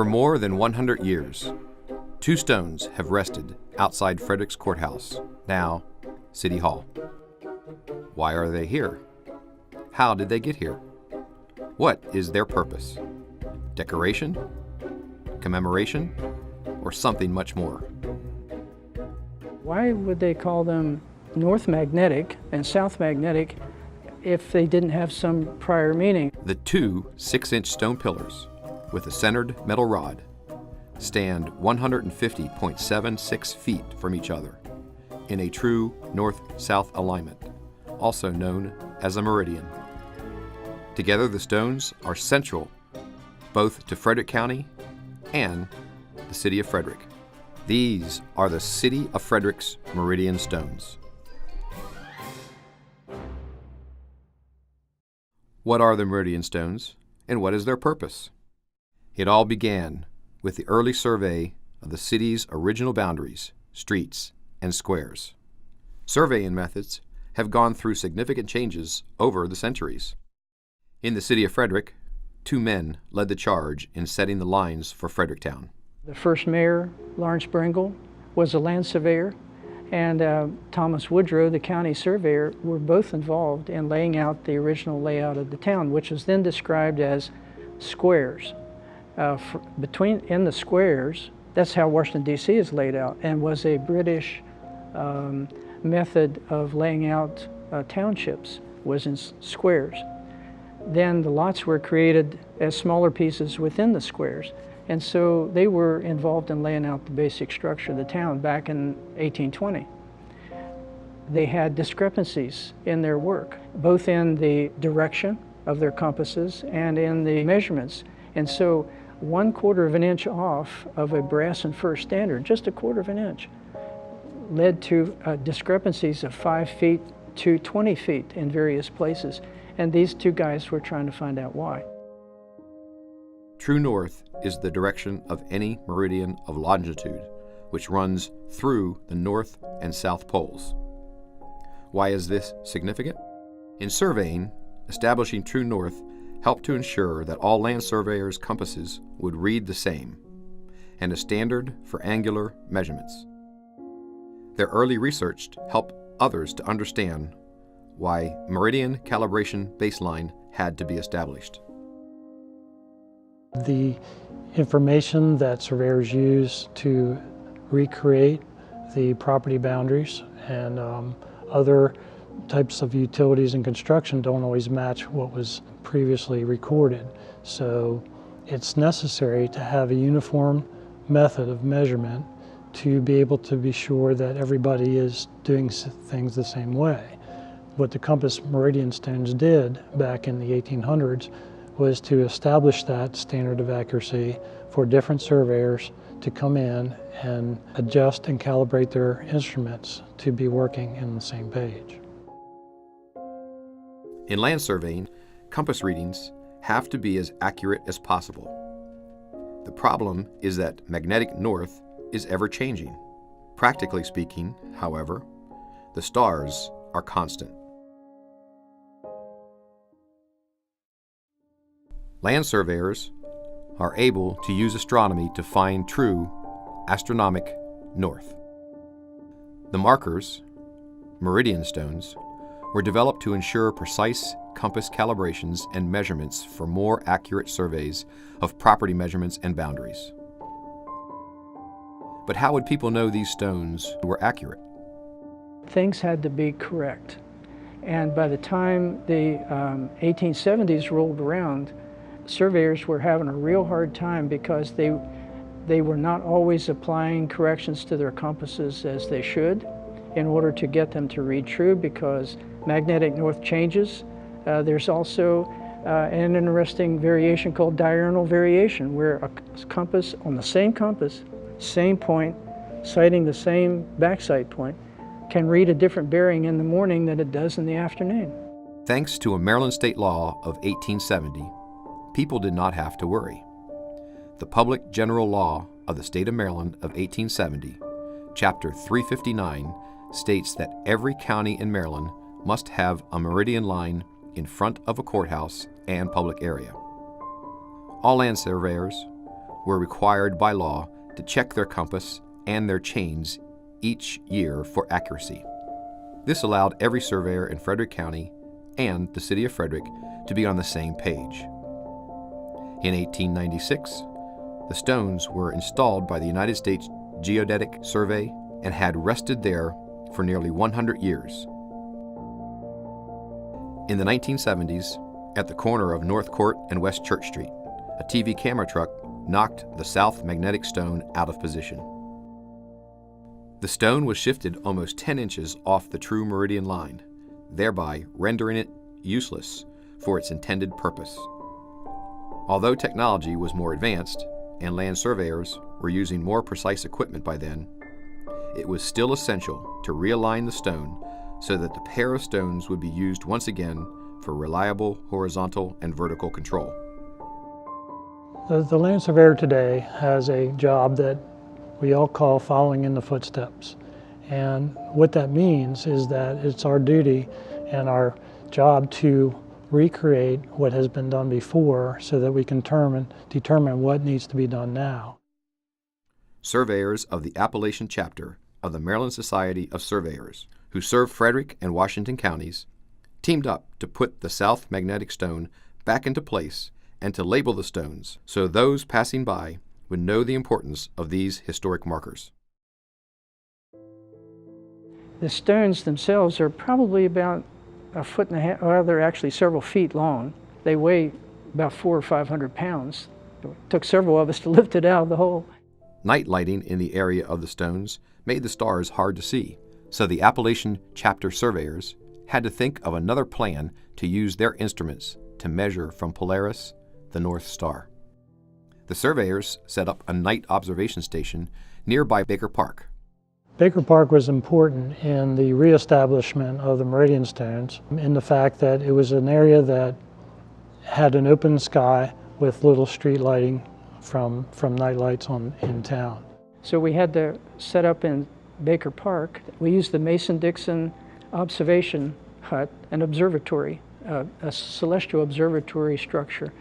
For more than 100 years, two stones have rested outside Frederick's courthouse, now City Hall. Why are they here? How did they get here? What is their purpose? Decoration? Commemoration? Or something much more? Why would they call them North Magnetic and South Magnetic if they didn't have some prior meaning? The two 6-inch stone pillars with a centered metal rod stand 150.76 feet from each other in a true north-south alignment, also known as a meridian. Together, the stones are central both to Frederick County and the city of Frederick. These are the City of Frederick's Meridian stones. What are the Meridian stones, and what is their purpose? It all began with the early survey of the city's original boundaries, streets, and squares. Surveying methods have gone through significant changes over the centuries. In the city of Frederick, two men led the charge in setting the lines for Fredericktown. The first mayor, Lawrence Bringle, was a land surveyor, and Thomas Woodrow, the county surveyor, were both involved in laying out the original layout of the town, which was then described as squares. In the squares, that's how Washington, D.C. is laid out, and was a British method of laying out townships, was in squares. Then the lots were created as smaller pieces within the squares, and so they were involved in laying out the basic structure of the town back in 1820. They had discrepancies in their work, both in the direction of their compasses and in the measurements. And so 1/4 of an inch off of a brass and fir standard, just 1/4 of an inch, led to discrepancies of 5 feet to 20 feet in various places. And these two guys were trying to find out why. True north is the direction of any meridian of longitude, which runs through the north and south poles. Why is this significant? In surveying, establishing true north helped to ensure that all land surveyors' compasses would read the same, and a standard for angular measurements. Their early research helped others to understand why meridian calibration baseline had to be established. The information that surveyors use to recreate the property boundaries and other types of utilities and construction don't always match what was previously recorded. So it's necessary to have a uniform method of measurement to be able to be sure that everybody is doing things the same way. What the compass meridian stones did back in the 1800s was to establish that standard of accuracy for different surveyors to come in and adjust and calibrate their instruments to be working in the same page. In land surveying, compass readings have to be as accurate as possible. The problem is that magnetic north is ever changing. Practically speaking, however, the stars are constant. Land surveyors are able to use astronomy to find true astronomic north. The markers, meridian stones, were developed to ensure precise compass calibrations and measurements for more accurate surveys of property measurements and boundaries. But how would people know these stones were accurate? Things had to be correct. And by the time the 1870s rolled around, surveyors were having a real hard time because they were not always applying corrections to their compasses as they should in order to get them to read true, because magnetic north changes. There's also an interesting variation called diurnal variation, where a compass on the same compass, same point, citing the same backsight point, can read a different bearing in the morning than it does in the afternoon. Thanks to a Maryland state law of 1870, people did not have to worry. The Public General Law of the State of Maryland of 1870, Chapter 359, states that every county in Maryland must have a meridian line in front of a courthouse and public area. All land surveyors were required by law to check their compass and their chains each year for accuracy. This allowed every surveyor in Frederick County and the city of Frederick to be on the same page. In 1896, the stones were installed by the United States Geodetic Survey and had rested there for nearly 100 years. In the 1970s, at the corner of North Court and West Church Street, a TV camera truck knocked the south magnetic stone out of position. The stone was shifted almost 10 inches off the true meridian line, thereby rendering it useless for its intended purpose. Although technology was more advanced and land surveyors were using more precise equipment by then, it was still essential to realign the stone so that the pair of stones would be used once again for reliable horizontal and vertical control. The land surveyor today has a job that we all call following in the footsteps. And what that means is that it's our duty and our job to recreate what has been done before so that we can determine what needs to be done now. Surveyors of the Appalachian chapter of the Maryland Society of Surveyors, who serve Frederick and Washington counties, teamed up to put the South Magnetic Stone back into place and to label the stones so those passing by would know the importance of these historic markers. The stones themselves are probably about a foot and a half, well, they're actually several feet long. They weigh about 400 or 500 pounds. It took several of us to lift it out of the hole. Night lighting in the area of the stones made the stars hard to see, so the Appalachian chapter surveyors had to think of another plan to use their instruments to measure from Polaris, the North Star. The surveyors set up a night observation station nearby Baker Park. Baker Park was important in the reestablishment of the Meridian stones, in the fact that it was an area that had an open sky with little street lighting from night lights in town. So we had to set up in Baker Park. We used the Mason-Dixon observation hut, an observatory, a celestial observatory structure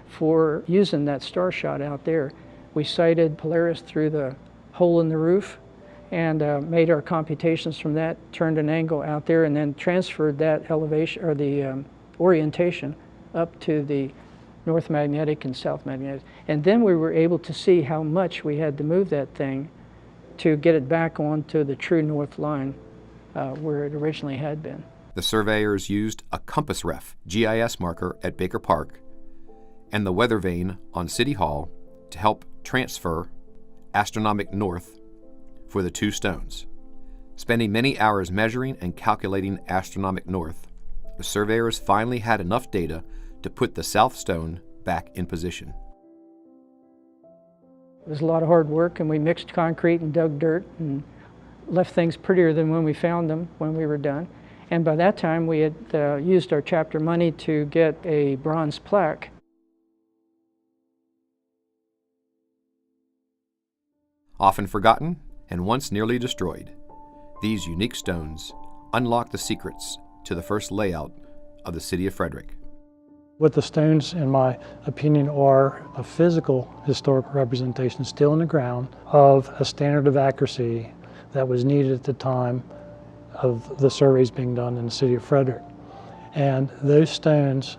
for using that star shot out there. We sighted Polaris through the hole in the roof and made our computations from that, turned an angle out there, and then transferred that elevation or the orientation up to the North Magnetic and South Magnetic. And then we were able to see how much we had to move that thing to get it back onto the true north line where it originally had been. The surveyors used a compass ref GIS marker at Baker Park and the weather vane on City Hall to help transfer astronomic north for the two stones. Spending many hours measuring and calculating astronomic north, the surveyors finally had enough data to put the south stone back in position. It was a lot of hard work, and we mixed concrete and dug dirt and left things prettier than when we found them when we were done. And by that time we had used our chapter money to get a bronze plaque. Often forgotten and once nearly destroyed, these unique stones unlock the secrets to the first layout of the city of Frederick. What the stones, in my opinion, are a physical historical representation still in the ground of a standard of accuracy that was needed at the time of the surveys being done in the city of Frederick. And those stones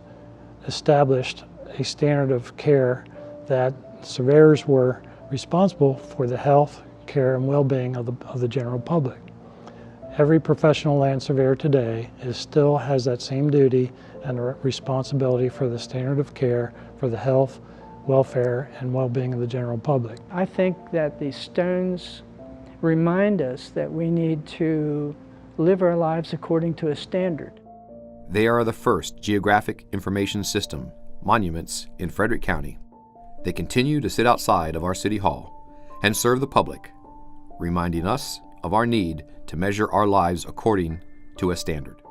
established a standard of care that surveyors were responsible for the health, care, and well-being of the general public. Every professional land surveyor today still has that same duty and responsibility for the standard of care for the health, welfare, and well-being of the general public. I think that the stones remind us that we need to live our lives according to a standard. They are the first geographic information system monuments in Frederick County. They continue to sit outside of our City Hall and serve the public, reminding us of our need to measure our lives according to a standard.